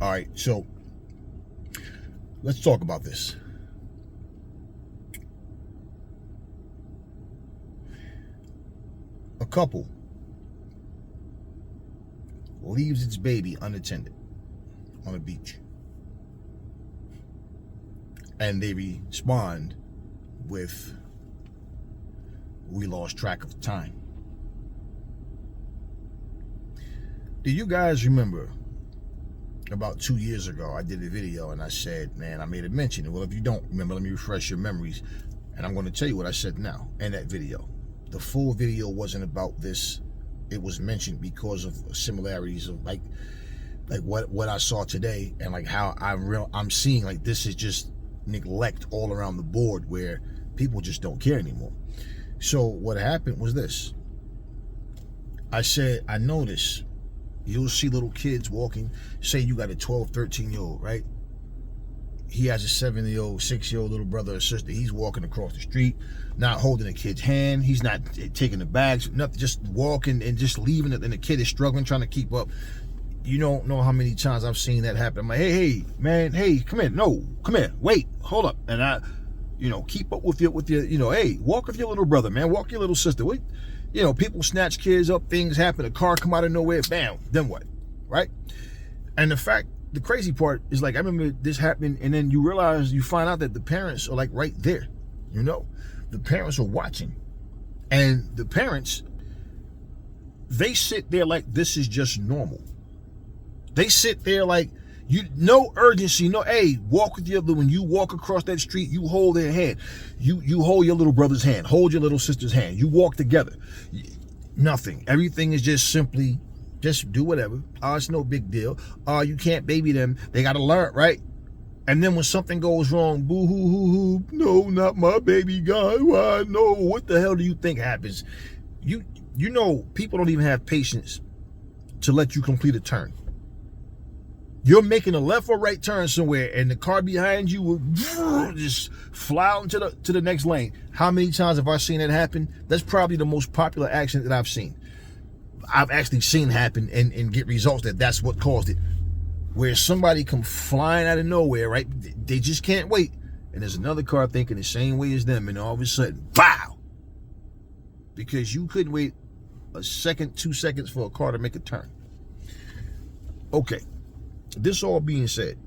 All right, so let's talk about this. A couple leaves its baby unattended on a beach, and they respond with, "We lost track of time." Do you guys remember about 2 years ago I did a video and I said, man, I made a mention. Well, if you don't remember, let me refresh your memories, and I'm going to tell you what I said now in that video. The full video wasn't about this. It was mentioned because of similarities of like what I saw today, and like how I'm seeing like this is just neglect all around the board where people just don't care anymore. So what happened was this. I said, I noticed you'll see little kids walking. Say you got a 12, 13-year-old, right? He has a 7-year-old, 6-year-old little brother or sister. He's walking across the street, not holding a kid's hand. He's not taking the bags, nothing, just walking and just leaving it. And the kid is struggling, trying to keep up. You don't know how many times I've seen that happen. I'm like, hey, man, hey, come here. No, come here. Wait, hold up. And I, keep up with your, hey, walk with your little brother, man. Walk your little sister. Wait. People snatch kids up, things happen, a car come out of nowhere, bam, then what, right? And the crazy part is, like, I remember this happened, and then you find out that the parents are like right there, the parents are watching, and the parents, they sit there like this is just normal. They sit there like, no urgency, no, hey, walk with your, when you walk across that street, you hold their hand. You hold your little brother's hand, hold your little sister's hand. You walk together. Nothing. Everything is just simply, just do whatever. Oh, it's no big deal. Oh, you can't baby them. They got to learn, right? And then when something goes wrong, boo hoo hoo hoo, no, not my baby guy. Why? No, what the hell do you think happens? People don't even have patience to let you complete a turn. You're making a left or right turn somewhere, and the car behind you will just fly out into the next lane. How many times have I seen that happen? That's probably the most popular accident that I've seen. I've actually seen happen and get results that's what caused it. Where somebody come flying out of nowhere, right? They just can't wait. And there's another car thinking the same way as them, and all of a sudden, bow! Because you couldn't wait a second, 2 seconds for a car to make a turn. Okay. This all being said,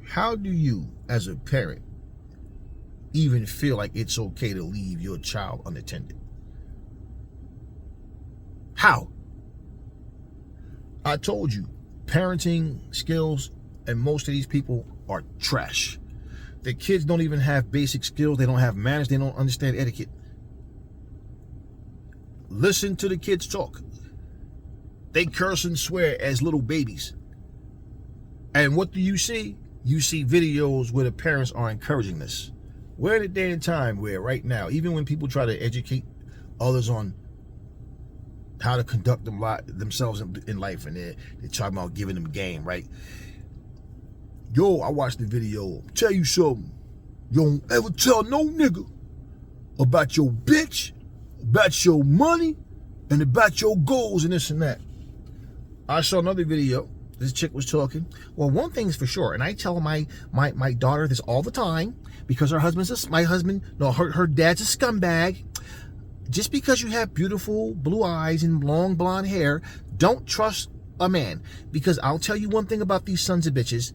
how do you, as a parent, even feel like it's okay to leave your child unattended? How? I told you, parenting skills and most of these people are trash. The kids don't even have basic skills. They don't have manners. They don't understand etiquette. Listen to the kids talk. They curse and swear as little babies. And what do you see? You see videos where the parents are encouraging this. We're in a day and time where right now, even when people try to educate others on how to conduct themselves in life, and they're talking about giving them game, right? Yo, I watched the video. Tell you something. You don't ever tell no nigga about your bitch, about your money, and about your goals and this and that. I saw another video. This chick was talking. Well, one thing's for sure, and I tell my daughter this all the time, because her dad's a scumbag. Just because you have beautiful blue eyes and long blonde hair, don't trust a man. Because I'll tell you one thing about these sons of bitches.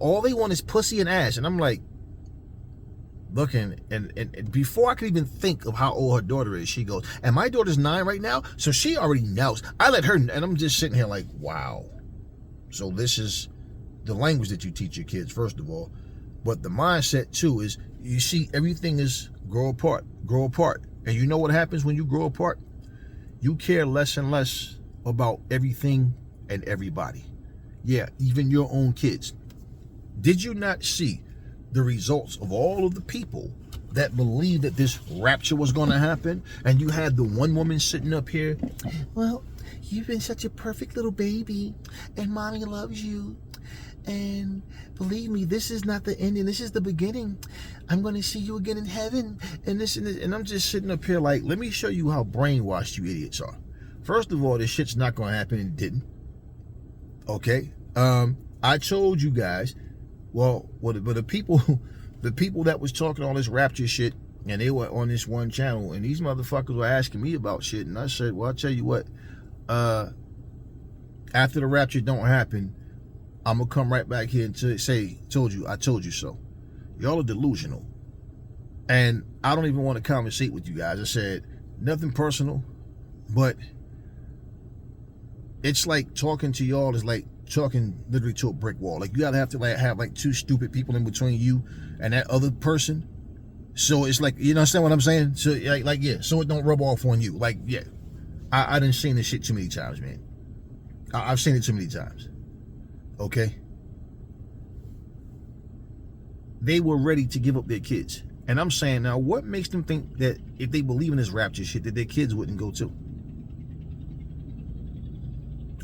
All they want is pussy and ass. And I'm like, looking, and before I could even think of how old her daughter is, she goes, and my daughter's 9 right now, so she already knows. I let her, and I'm just sitting here like, wow. So this is the language that you teach your kids, first of all. But the mindset, too, is you see everything is grow apart. And you know what happens when you grow apart? You care less and less about everything and everybody. Yeah, even your own kids. Did you not see the results of all of the people that believed that this rapture was going to happen? And you had the one woman sitting up here, well, you've been such a perfect little baby, and mommy loves you. And believe me, this is not the ending. This is the beginning. I'm going to see you again in heaven. And this and this. And I'm just sitting up here like, let me show you how brainwashed you idiots are. First of all, this shit's not going to happen, and it didn't. Okay. I told you guys, but the people, the people that was talking all this rapture shit, and they were on this one channel, and these motherfuckers were asking me about shit, and I said, well, I'll tell you what, after the rapture don't happen, I'm gonna come right back here and say, I told you so. Y'all are delusional. And I don't even want to conversate with you guys. I said, nothing personal, but it's like talking to y'all is like talking literally to a brick wall. Like, you gotta have to have two stupid people in between you and that other person. So it's like, you understand what I'm saying? So yeah, so it don't rub off on you. Like, yeah, I done seen this shit too many times, man. I've seen it too many times. Okay? They were ready to give up their kids. And I'm saying, now, what makes them think that if they believe in this rapture shit, that their kids wouldn't go too?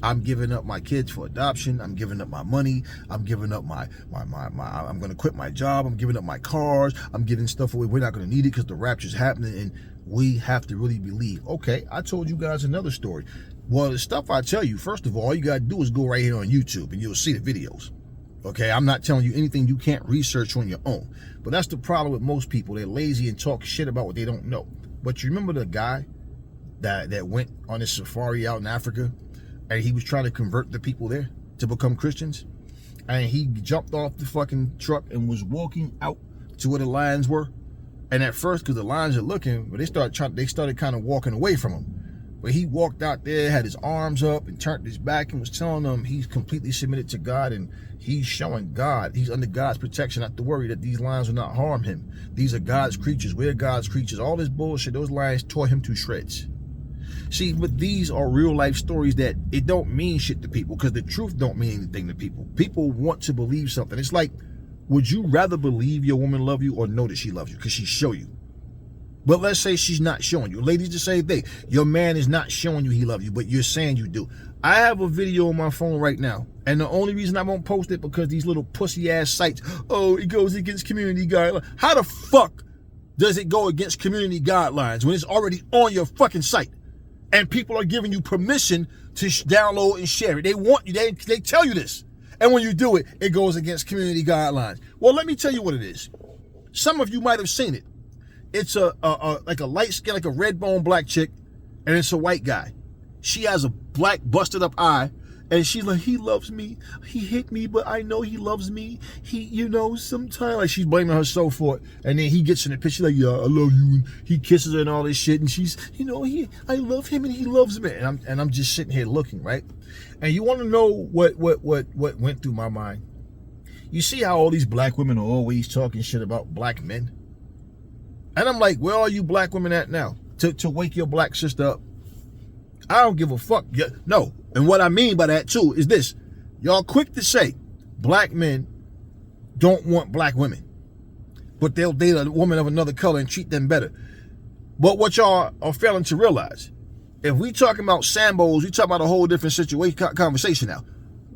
I'm giving up my kids for adoption. I'm giving up my money. I'm giving up I'm going to quit my job. I'm giving up my cars. I'm giving stuff away. We're not going to need it because the rapture's happening, and we have to really believe. Okay, I told you guys another story. Well, the stuff I tell you, first of all you got to do is go right here on YouTube, and you'll see the videos. Okay, I'm not telling you anything you can't research on your own. But that's the problem with most people. They're lazy and talk shit about what they don't know. But you remember the guy that went on his safari out in Africa, and he was trying to convert the people there to become Christians? And he jumped off the fucking truck and was walking out to where the lions were. And at first, because the lions are looking, but they started kind of walking away from him. But he walked out there, had his arms up and turned his back and was telling them he's completely submitted to God, and he's showing God, he's under God's protection, not to worry that these lions will not harm him. These are God's creatures. We're God's creatures. All this bullshit, those lions tore him to shreds. See, but these are real life stories that it don't mean shit to people, because the truth don't mean anything to people. People want to believe something. It's like, would you rather believe your woman love you or know that she loves you because she show you? But let's say she's not showing you. Ladies, the same thing. Your man is not showing you he loves you, but you're saying you do. I have a video on my phone right now, and the only reason I won't post it because these little pussy ass sites, oh, it goes against community guidelines. How the fuck does it go against community guidelines when it's already on your fucking site? And people are giving you permission to download and share it. They want you, they tell you this. And when you do it, it goes against community guidelines. Well, let me tell you what it is. Some of you might have seen it. It's like a light skin, like a red bone black chick, and it's a white guy. She has a black busted up eye, and she's like, he loves me. He hit me, but I know he loves me. He, sometimes, like, she's blaming herself for it. And then he gets in the picture like, yeah, I love you. And he kisses her and all this shit. And she's, I love him and he loves me. And I'm just sitting here looking, right? And you want to know what went through my mind? You see how all these black women are always talking shit about black men? And I'm like, where are you black women at now? To wake your black sister up? I don't give a fuck. No. And what I mean by that too is this. Y'all quick to say black men don't want black women, but they'll date a woman of another color and treat them better. But what y'all are failing to realize, if we talking about Sambos, we talking about a whole different situation, conversation now.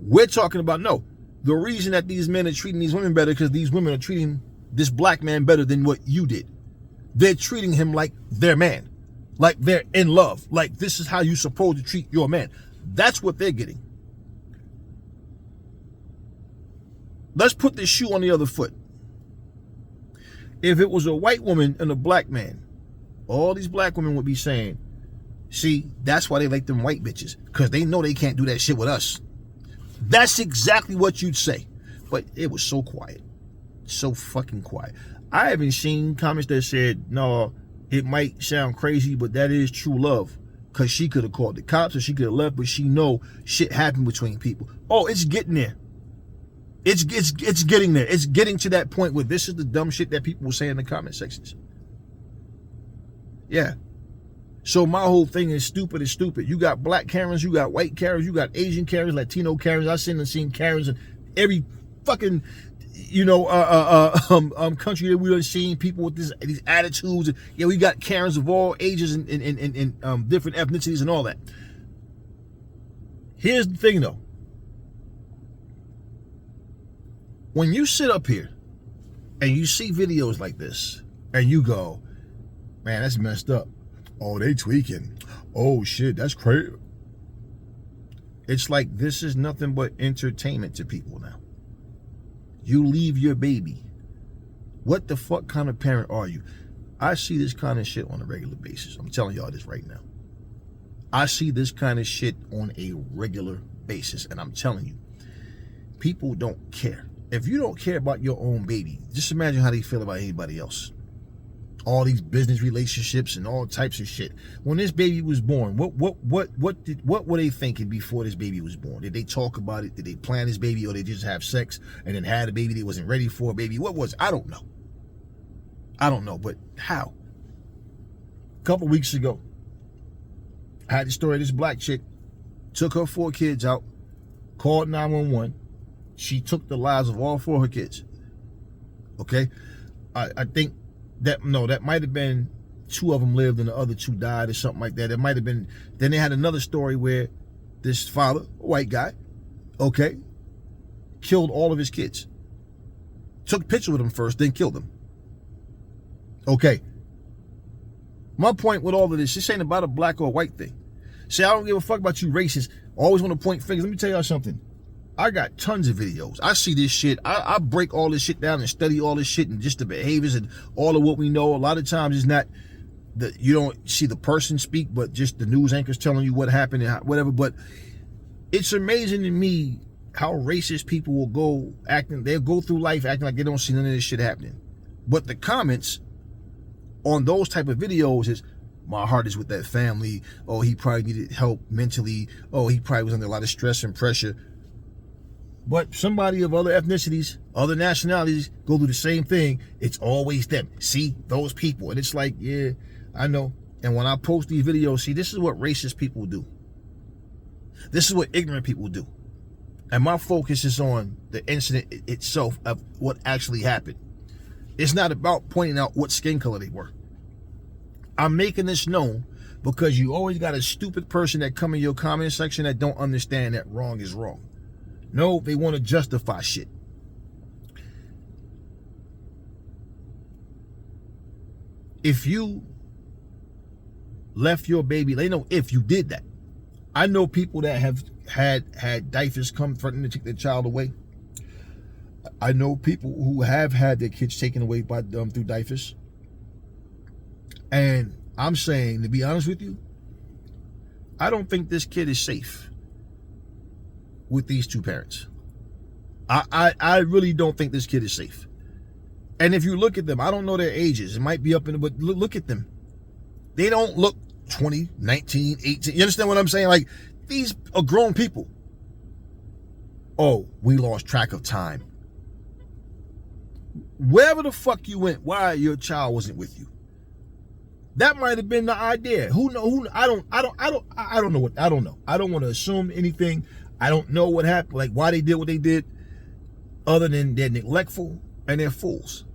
We're talking about, no, the reason that these men are treating these women better because these women are treating this black man better than what you did. They're treating him like their man, like they're in love, like this is how you're supposed to treat your man. That's what they're getting. Let's put this shoe on the other foot. If it was a white woman and a black man, all these black women would be saying, see, that's why they like them white bitches, because they know they can't do that shit with us. That's exactly what you'd say. But it was so quiet. So fucking quiet. I haven't seen comments that said, no, it might sound crazy, but that is true love. Because she could have called the cops or she could have left, but she know shit happened between people. Oh, it's getting there. It's getting there. It's getting to that point where this is the dumb shit that people will say in the comment sections. Yeah. So my whole thing is stupid is stupid. You got black Karens, you got white Karens, you got Asian Karens, Latino Karens. I've seen Karens in every fucking country that we done seen people with these attitudes. Yeah, we got Karens of all ages and different ethnicities and all that. Here's the thing though. When you sit up here and you see videos like this and you go, man, that's messed up. Oh, they tweaking. Oh shit, that's crazy. It's like this is nothing but entertainment to people now. You leave your baby. What the fuck kind of parent are you? I see this kind of shit on a regular basis. I'm telling y'all this right now. I see this kind of shit on a regular basis, and I'm telling you, people don't care. If you don't care about your own baby, just imagine how they feel about anybody else. All these business relationships and all types of shit. When this baby was born, what were they thinking before this baby was born? Did they talk about it? Did they plan this baby, or they just have sex and then had a baby they wasn't ready for a baby? What was it? I don't know. But how? A couple weeks ago, I had the story of this black chick, took her 4 kids out, called 911. She took the lives of all 4 of her kids. Okay? I think that might have been 2 of them lived and the other 2 died or something like that. It might have been, then they had another story where this father, a white guy, okay, killed all of his kids. Took pictures with them first, then killed them. Okay. My point with all of this ain't about a black or white thing. See, I don't give a fuck about you racists. Always want to point fingers. Let me tell y'all something. I got tons of videos. I see this shit. I break all this shit down and study all this shit and just the behaviors and all of what we know. A lot of times it's not that you don't see the person speak, but just the news anchors telling you what happened and whatever. But it's amazing to me how racist people will go acting. They'll go through life acting like they don't see none of this shit happening. But the comments on those type of videos is, my heart is with that family. Oh, he probably needed help mentally. Oh, he probably was under a lot of stress and pressure. But somebody of other ethnicities, other nationalities go through the same thing. It's always them. See, those people. And it's like, yeah, I know. And when I post these videos, see, this is what racist people do. This is what ignorant people do. And my focus is on the incident itself of what actually happened. It's not about pointing out what skin color they were. I'm making this known because you always got a stupid person that come in your comment section that don't understand that wrong is wrong. No, they want to justify shit. If you left your baby, they know if you did that. I know people that have had diapers come threatening to take their child away. I know people who have had their kids taken away by through diapers. And I'm saying, to be honest with you, I don't think this kid is safe with these 2 parents. I really don't think this kid is safe. And if you look at them, I don't know their ages. It might be up in the, but look at them. They don't look 20, 19, 18. You understand what I'm saying? Like, these are grown people. Oh, we lost track of time. Wherever the fuck you went, why your child wasn't with you? That might have been the idea. Who know? I don't know. I don't want to assume anything. I don't know what happened, like why they did what they did, other than they're neglectful and they're fools.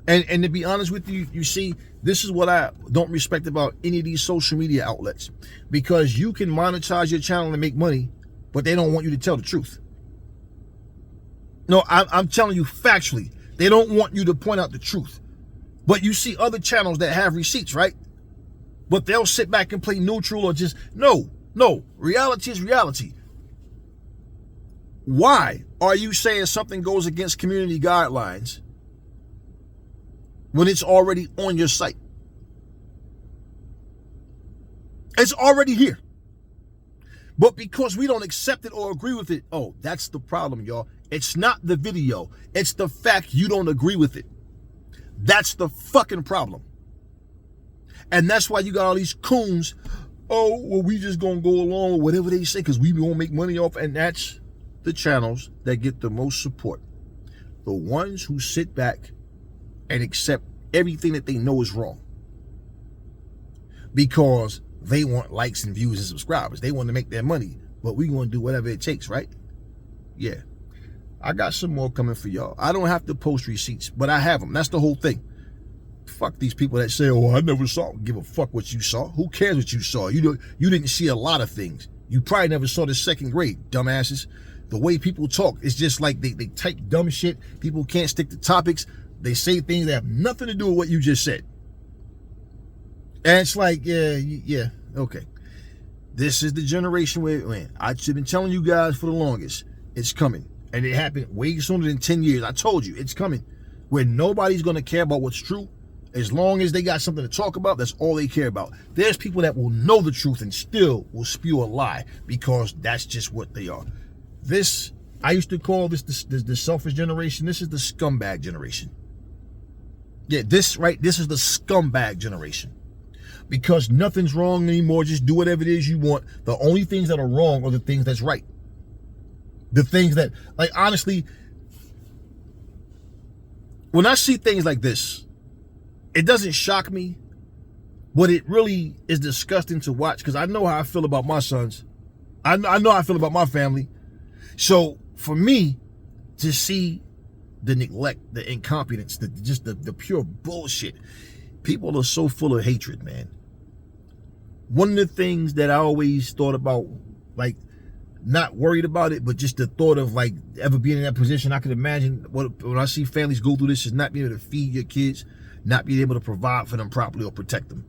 And to be honest with you, you see, this is what I don't respect about any of these social media outlets, because you can monetize your channel and make money, but they don't want you to tell the truth. No, I'm telling you factually, they don't want you to point out the truth. But you see other channels that have receipts, right? But they'll sit back and play neutral or just, no, reality is reality. Why are you saying something goes against community guidelines when it's already on your site? It's already here. But because we don't accept it or agree with it, oh, that's the problem, y'all. It's not the video. It's the fact you don't agree with it. That's the fucking problem. And that's why you got all these coons. Oh, well, we just gonna go along with whatever they say because we won't make money off. And that's the channels that get the most support. The ones who sit back and accept everything that they know is wrong. Because they want likes and views and subscribers. They want to make their money. But we're going to do whatever it takes, right? Yeah. I got some more coming for y'all. I don't have to post receipts, but I have them. That's the whole thing. Fuck these people that say, oh, I never saw. Give a fuck what you saw. Who cares what you saw? You didn't see a lot of things. You probably never saw the second grade, dumbasses. The way people talk, it's just like they type dumb shit. People can't stick to topics. They say things that have nothing to do with what you just said. And it's like, yeah, okay. This is the generation where, man, I've been telling you guys for the longest, it's coming. And it happened way sooner than 10 years. I told you, it's coming. Where nobody's going to care about what's true. As long as they got something to talk about, that's all they care about. There's people that will know the truth and still will spew a lie because that's just what they are. This, I used to call this the selfish generation. This is the scumbag generation. Yeah, this is the scumbag generation. Because nothing's wrong anymore. Just do whatever it is you want. The only things that are wrong are the things that's right. The things that, like, honestly, when I see things like this, it doesn't shock me, but it really is disgusting to watch because I know how I feel about my sons. I know how I feel about my family. So for me to see the neglect, the incompetence, the pure bullshit, people are so full of hatred, man. One of the things that I always thought about, like, not worried about it, but just the thought of, like, ever being in that position, I could imagine when I see families go through this is not being able to feed your kids, not being able to provide for them properly or protect them.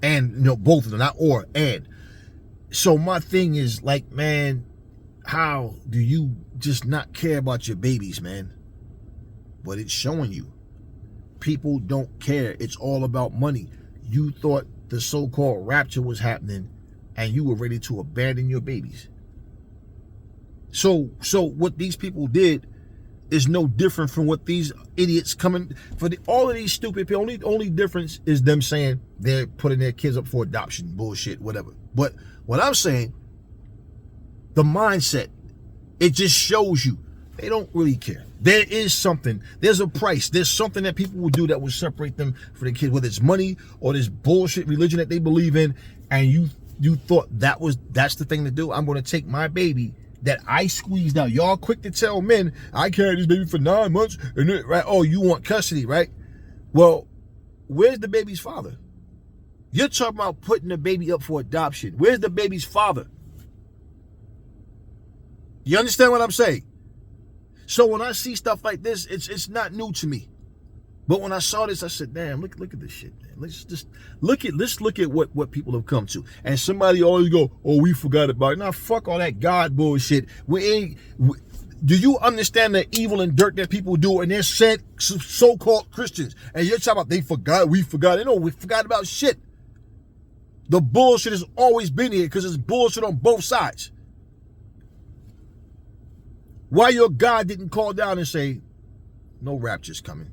And, you know, both of them, not or, and. So my thing is, like, man, how do you just not care about your babies, man? But it's showing you. People don't care. It's all about money. You thought the so-called rapture was happening and you were ready to abandon your babies. So what these people did is no different from what these idiots coming for all of these stupid people. Only difference is them saying they're putting their kids up for adoption, bullshit, whatever. But what I'm saying, the mindset, it just shows you they don't really care. There is something, there's a price, there's something that people will do that will separate them from their kids, whether it's money or this bullshit religion that they believe in, and you thought that's the thing to do. I'm going to take my baby that I squeezed out. Y'all quick to tell men, I carried this baby for 9 months, and then, right? Oh, you want custody, right? Well, where's the baby's father? You're talking about putting the baby up for adoption. Where's the baby's father? You understand what I'm saying? So when I see stuff like this, it's not new to me. But when I saw this, I said, damn, look at this shit, man. Let's look at what people have come to. And somebody always go, oh, we forgot about it. Nah, fuck all that God bullshit. Do you understand the evil and dirt that people do? And they're said so-called Christians. And you're talking about we forgot. You know, we forgot about shit. The bullshit has always been here because it's bullshit on both sides. Why your God didn't call down and say, no rapture's coming?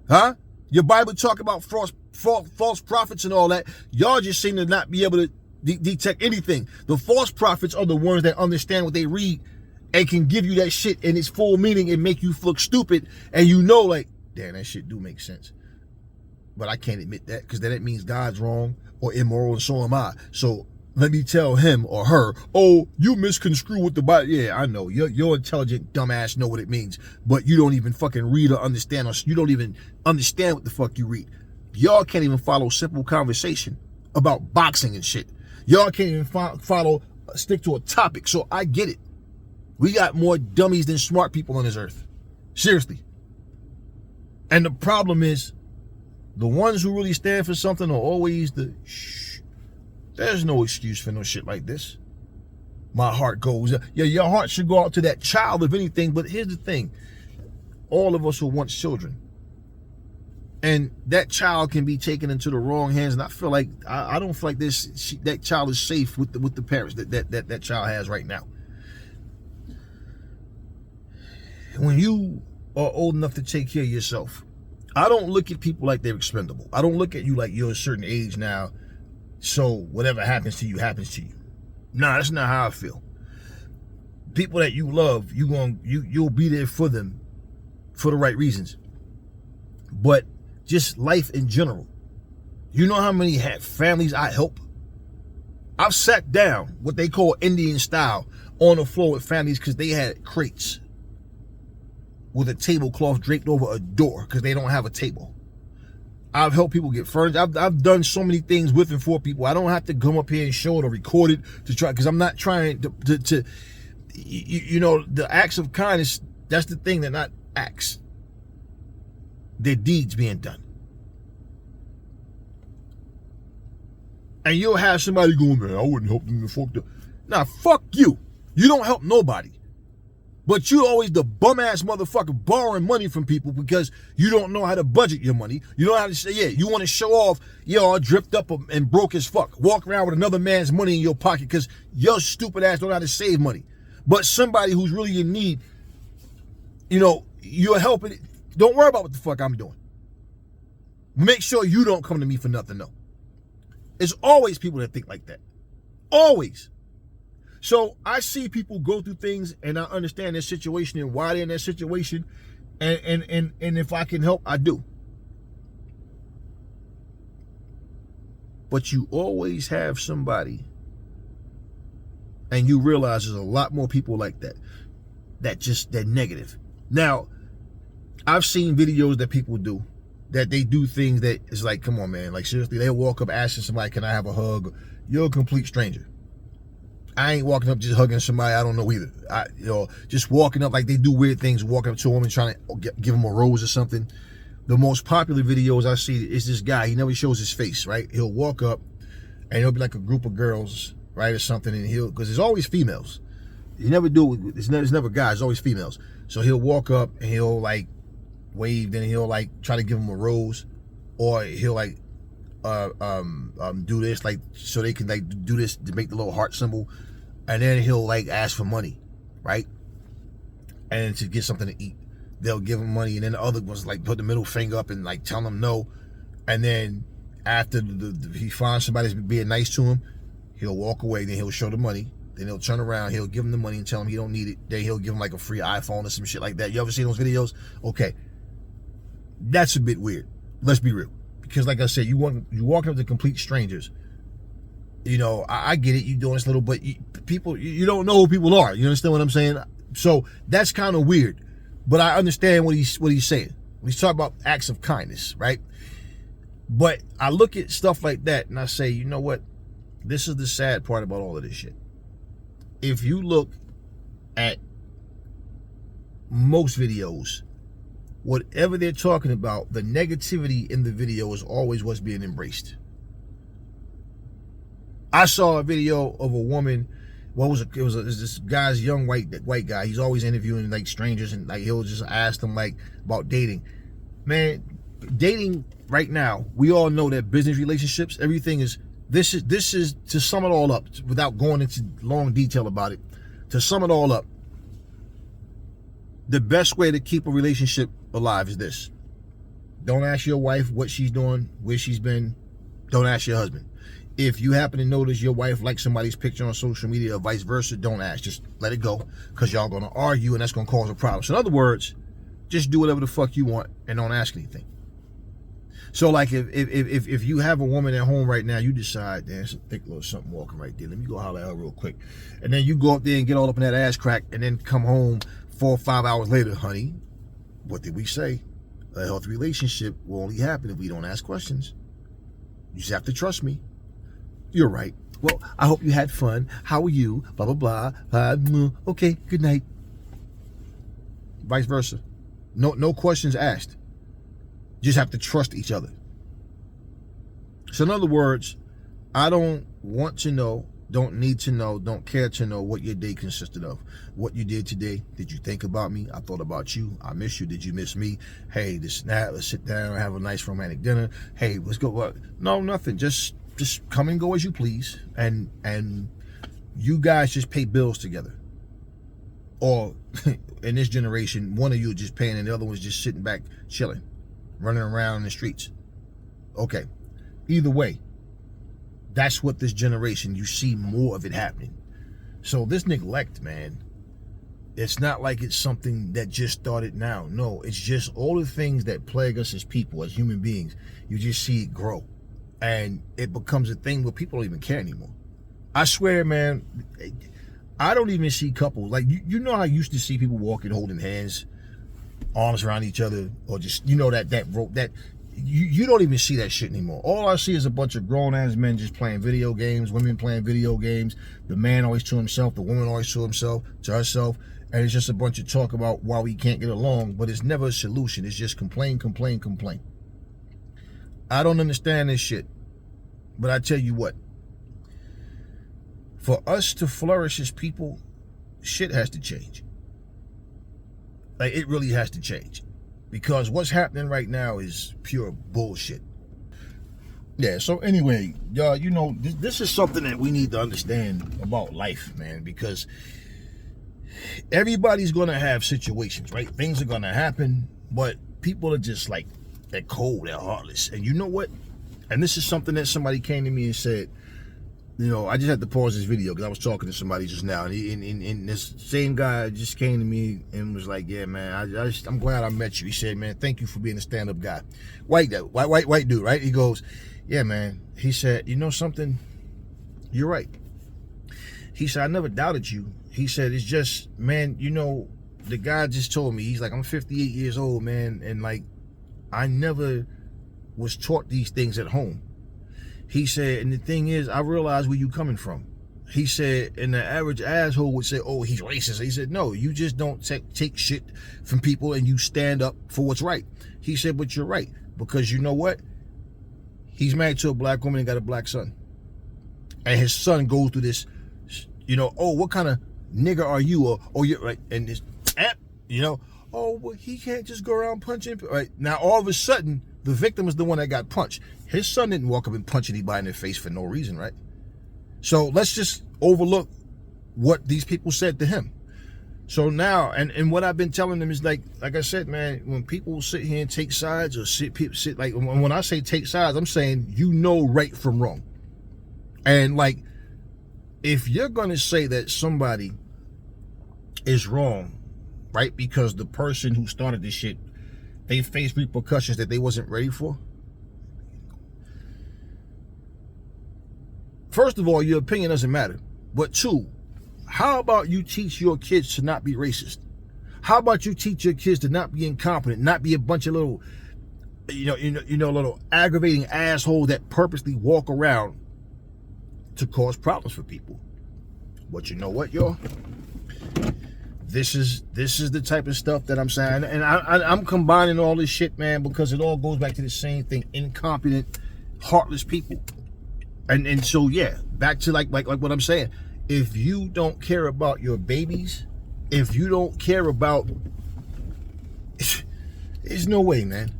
Huh? Your Bible talk about false prophets and all that. Y'all just seem to not be able to detect anything. The false prophets are the ones that understand what they read and can give you that shit in its full meaning and make you look stupid. And you know, like, damn, that shit do make sense. But I can't admit that because then it means God's wrong or immoral and so am I. So let me tell him or her, oh, you misconstrue what the Bible. Yeah, I know. Your intelligent dumbass know what it means, but you don't even fucking read or understand, or you don't even understand what the fuck you read. Y'all can't even follow simple conversation about boxing and shit. Y'all can't even stick to a topic. So I get it. We got more dummies than smart people on this earth. Seriously. And the problem is, the ones who really stand for something are always the shh. There's no excuse for no shit like this. My heart goes, yeah, your heart should go out to that child if anything. But here's the thing. All of us will want children. And that child can be taken into the wrong hands. And I feel like, I don't feel like that child is safe with the parents that child has right now. When you are old enough to take care of yourself, I don't look at people like they're expendable. I don't look at you like you're a certain age now, so whatever happens to you, happens to you. Nah, that's not how I feel. People that you love, you'll be there for them for the right reasons. But just life in general. You know how many families I help? I've sat down, what they call Indian style, on the floor with families because they had crates with a tablecloth draped over a door because they don't have a table. I've helped people get furniture. I've done so many things with and for people. I don't have to come up here and show it or record it to try, because I'm not trying to you know, the acts of kindness, that's the thing. They're not acts. They're deeds being done. And you'll have somebody going, man, I wouldn't help them to fuck them. Nah, fuck you. You don't help nobody. But you always the bum-ass motherfucker borrowing money from people because you don't know how to budget your money. You don't know how to say, yeah, you want to show off, all dripped up and broke as fuck. Walk around with another man's money in your pocket because your stupid ass don't know how to save money. But somebody who's really in need, you're helping. Don't worry about what the fuck I'm doing. Make sure you don't come to me for nothing, no. It's always people that think like that. Always. So I see people go through things and I understand their situation and why they're in that situation. And if I can help, I do. But you always have somebody, and you realize there's a lot more people like that. They're negative. Now, I've seen videos that people do, that they do things that is like, come on, man. Like, seriously, they walk up asking somebody, can I have a hug? You're a complete stranger. I ain't walking up just hugging somebody I don't know either. Just walking up like they do weird things, walking up to a woman trying to give them a rose or something. The most popular videos I see is this guy. He never shows his face, right? He'll walk up and he'll be like a group of girls, right, or something, and because there's always females. You never do, it's never guys, it's always females. So he'll walk up and he'll like wave, then he'll like try to give them a rose, or he'll like do this like so they can like do this to make the little heart symbol, and then he'll like ask for money, right, and to get something to eat. They'll give him money, and then the other ones like put the middle finger up and like tell him no, and then after he finds somebody that's being nice to him, he'll walk away, then he'll show the money, then he'll turn around, he'll give him the money and tell him he don't need it, then he'll give him like a free iPhone or some shit like that. You ever seen those videos? Okay, that's a bit weird, let's be real. Because like I said, you walk up to complete strangers. I get it. You doing this little, but people, you don't know who people are. You understand what I'm saying? So that's kind of weird. But I understand what he's saying. He's talking about acts of kindness, right? But I look at stuff like that and I say, you know what? This is the sad part about all of this shit. If you look at most videos, whatever they're talking about, the negativity in the video is always what's being embraced. I saw a video of a woman. It was this guy's young white guy. He's always interviewing like strangers, and like he'll just ask them like about dating. Man, dating right now, we all know that business relationships, everything is. This is to sum it all up without going into long detail about it. To sum it all up, the best way to keep a relationship alive is this. Don't ask your wife what she's doing, where she's been. Don't ask your husband. If you happen to notice your wife likes somebody's picture on social media or vice versa, don't ask. Just let it go, because y'all going to argue and that's going to cause a problem. So in other words, just do whatever the fuck you want and don't ask anything. So like if you have a woman at home right now, you decide, there's a thick little something walking right there. Let me go holler at her real quick. And then you go up there and get all up in that ass crack and then come home 4 or 5 hours later, honey, what did we say? A healthy relationship will only happen if we don't ask questions. You just have to trust me. You're right. Well, I hope you had fun. How are you? Blah, blah, blah. Okay, good night. Vice versa. No questions asked. You just have to trust each other. So in other words, I don't want to know, don't need to know, don't care to know what your day consisted of. What you did today. Did you think about me? I thought about you. I miss you. Did you miss me? Hey, this and that. Let's sit down and have a nice romantic dinner. Hey, let's go. No, nothing. Just come and go as you please. And you guys just pay bills together. Or in this generation, one of you is just paying and the other one's just sitting back chilling, running around in the streets. Okay. Either way, that's what this generation, you see more of it happening. So this neglect, man, it's not like it's something that just started now. No, it's just all the things that plague us as people, as human beings. You just see it grow. And it becomes a thing where people don't even care anymore. I swear, man, I don't even see couples. Like, you know how I used to see people walking, holding hands, arms around each other, or just, you know, that rope, that you don't even see that shit anymore. All I see is a bunch of grown-ass men just playing video games, women playing video games, the man always to himself, the woman always to herself, and it's just a bunch of talk about why we can't get along, but it's never a solution. It's just complain. I don't understand this shit, but I tell you what, For us to flourish as people, shit has to change. Like, it really has to change. Because what's happening right now is pure bullshit. Yeah, so anyway, y'all, you know, this is something that we need to understand about life, man, because everybody's going to have situations, right? Things are going to happen, but people are just like, they're cold, they're heartless. And you know what? And this is something that somebody came to me and said, you know, I just had to pause this video because I was talking to somebody just now, and this same guy just came to me and was like, "Yeah, man, I'm glad I met you." He said, "Man, thank you for being a stand-up guy." White dude, right? He goes, "Yeah, man." He said, "You know something? You're right." He said, "I never doubted you." He said, "It's just, man, you know, the guy just told me, he's like, I'm 58 years old, man, and like, I never was taught these things at home." He said, and the thing is, I realize where you coming from. He said, and the average asshole would say, oh, he's racist. He said, no, you just don't take shit from people and you stand up for what's right. He said, but you're right, because you know what? He's married to a black woman and got a black son. And his son goes through this, you know, oh, what kind of nigger are you? Or you're right. And this, you know, oh, well, he can't just go around punching. Right now, all of a sudden, the victim is the one that got punched. His son didn't walk up and punch anybody in the face for no reason, right? So let's just overlook what these people said to him. So now, and what I've been telling them is like I said, man, when people sit here and take sides or sit like, when I say take sides, I'm saying, you know, right from wrong. And like, if you're going to say that somebody is wrong, right, because the person who started this shit, they faced repercussions that they wasn't ready for. First of all, your opinion doesn't matter. But two, how about you teach your kids to not be racist? How about you teach your kids to not be incompetent, not be a bunch of little, little aggravating assholes that purposely walk around to cause problems for people? But you know what, y'all? This is the type of stuff that I'm saying, and I'm combining all this shit, man, because it all goes back to the same thing: incompetent, heartless people. And so yeah, back to like what I'm saying. If you don't care about your babies, if you don't care about, there's no way, man.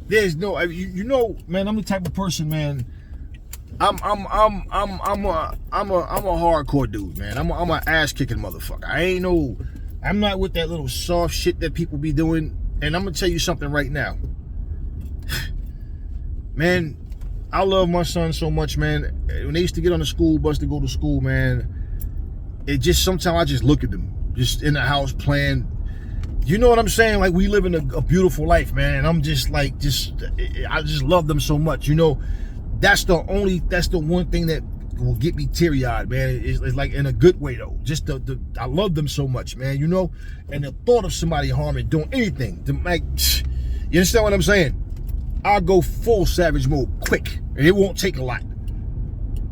There's no, you know, man. I'm the type of person, man. I'm a hardcore dude, man. I'm an ass kicking motherfucker. I'm not with that little soft shit that people be doing. And I'm gonna tell you something right now, man. I love my son so much, man. When they used to get on the school bus to go to school, man, it just, sometimes I just look at them, just in the house playing. You know what I'm saying? Like, we live in a beautiful life, man. And I'm just like, I just love them so much. You know, that's the one thing that will get me teary-eyed, man. It's like in a good way, though. Just I love them so much, man, you know? And the thought of somebody harming, doing anything to make, you understand what I'm saying? I'll go full savage mode quick, and it won't take a lot.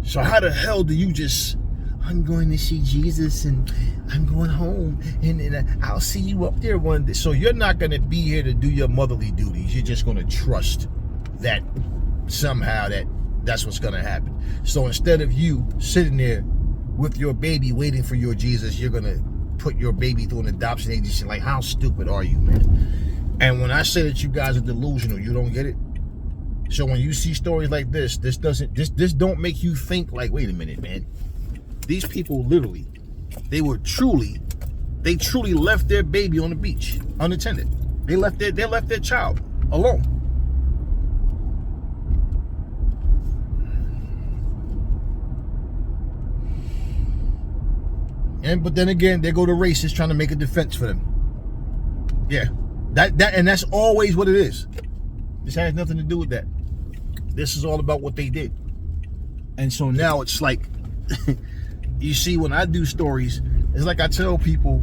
So how the hell do you just, I'm going to see Jesus and I'm going home and I'll see you up there one day. So you're not going to be here to do your motherly duties. You're just going to trust that somehow that's what's going to happen. So instead of you sitting there with your baby waiting for your Jesus, you're going to put your baby through an adoption agency. Like, how stupid are you, man? And when I say that you guys are delusional, you don't get it. So when you see stories like this don't make you think like, wait a minute, man. These people literally, they truly left their baby on the beach unattended. They left their child alone. But then again, they go to racists trying to make a defense for them. Yeah. And that's always what it is. This has nothing to do with that. This is all about what they did. And so now it's like, you see, when I do stories, it's like I tell people,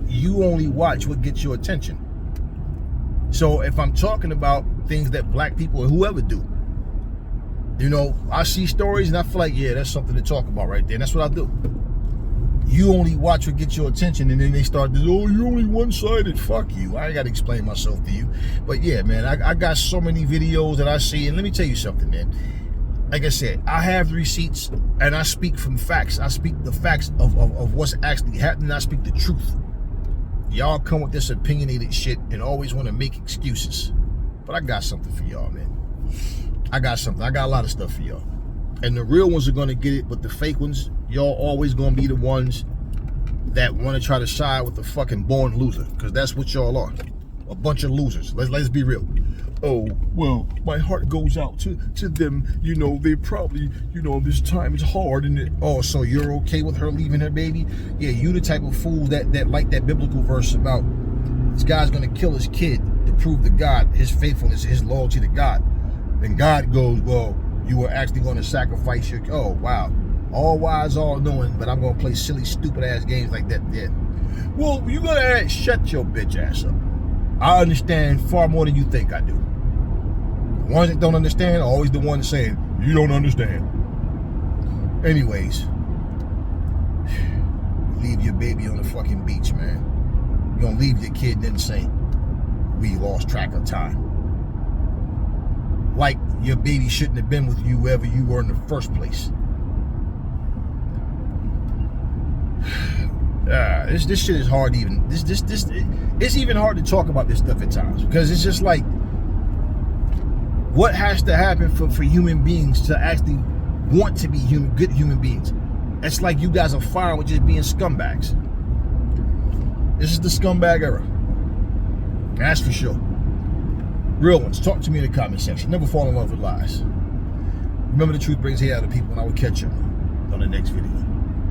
you only watch what gets your attention. So if I'm talking about things that black people or whoever do, you know, I see stories and I feel like, yeah, that's something to talk about right there. And that's what I do. You only watch what gets your attention, and then they start to, oh, you're only one-sided. Fuck you. I ain't got to explain myself to you. But yeah, man, I got so many videos that I see, and let me tell you something, man. like I said, I have the receipts, and I speak from facts. I speak the facts of what's actually happening. I speak the truth. Y'all come with this opinionated shit and always want to make excuses. But I got something for y'all, man. I got something. I got a lot of stuff for y'all. And the real ones are going to get it, but the fake ones, y'all always going to be the ones that want to try to side with the fucking born loser. Because that's what y'all are. A bunch of losers. Let's be real. Oh, well, my heart goes out to them. You know, they probably, you know, this time is hard. And oh, so you're okay with her leaving her baby? Yeah, you the type of fool that like that biblical verse about this guy's going to kill his kid to prove to God his faithfulness, his loyalty to God. And God goes, well, you were actually going to sacrifice your... Oh, wow. All wise, all knowing, but I'm going to play silly, stupid ass games like that. Yeah. Well, you got to shut your bitch ass up. I understand far more than you think I do. The ones that don't understand are always the ones saying, you don't understand. Anyways, leave your baby on the fucking beach, man. You're going to leave your kid and then say, we lost track of time. Like your baby shouldn't have been with you wherever you were in the first place. This shit is hard even. It's even hard to talk about this stuff at times because it's just like, what has to happen for human beings to actually want to be good human beings? It's like you guys are fine with just being scumbags. This is the scumbag era. That's for sure. Real ones, talk to me in the comment section. Never fall in love with lies. Remember, the truth brings hate out of people, and I will catch you on the next video.